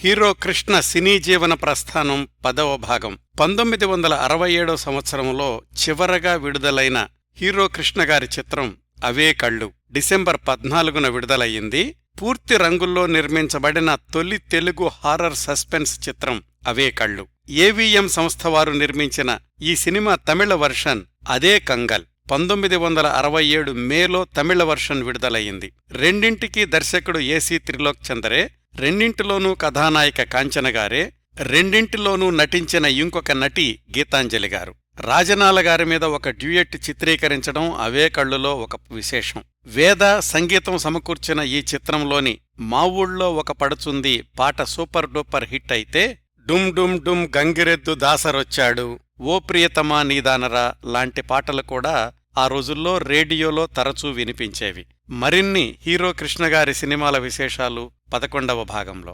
Hero Krishna సినీ జీవన ప్రస్థానం 10వ భాగం 1967 సంవత్సరంలో చివరగా విడుదలైన హీరో కృష్ణగారి చిత్రం అవే కళ్ళు డిసెంబర్ 14న విడుదలయ్యింది. పూర్తి రంగుల్లో నిర్మించబడిన తొలి తెలుగు హారర్ సస్పెన్స్ చిత్రం అవే కళ్ళు. ఏవిఎం సంస్థ వారు నిర్మించిన ఈ సినిమా తమిళ వర్షన్ అదే కంగల్ 1967 మేలో తమిళ వర్షన్ విడుదలయ్యింది. రెండింటికీ దర్శకుడు ఏసీ త్రిలోక్ చందరే, రెండింటిలోనూ కథానాయిక కాంచనగారే, రెండింటిలోనూ నటించిన ఇంకొక నటి గీతాంజలి గారు. రాజనాల గారి మీద ఒక డ్యూయెట్ చిత్రీకరించడం అవే కళ్ళులో ఒక విశేషం. వేద సంగీతం సమకూర్చిన ఈ చిత్రంలోని మా ఊళ్ళో ఒక పడుచుంది పాట సూపర్ డూపర్ హిట్ అయితే, డుమ్ డుమ్ డుమ్ గంగిరెద్దు దాసరొచ్చాడు, ఓ ప్రియతమా నీదానరా లాంటి పాటలు కూడా ఆ రోజుల్లో రేడియోలో తరచూ వినిపించేవి. మరిన్ని హీరో కృష్ణగారి సినిమాల విశేషాలు 11వ భాగంలో.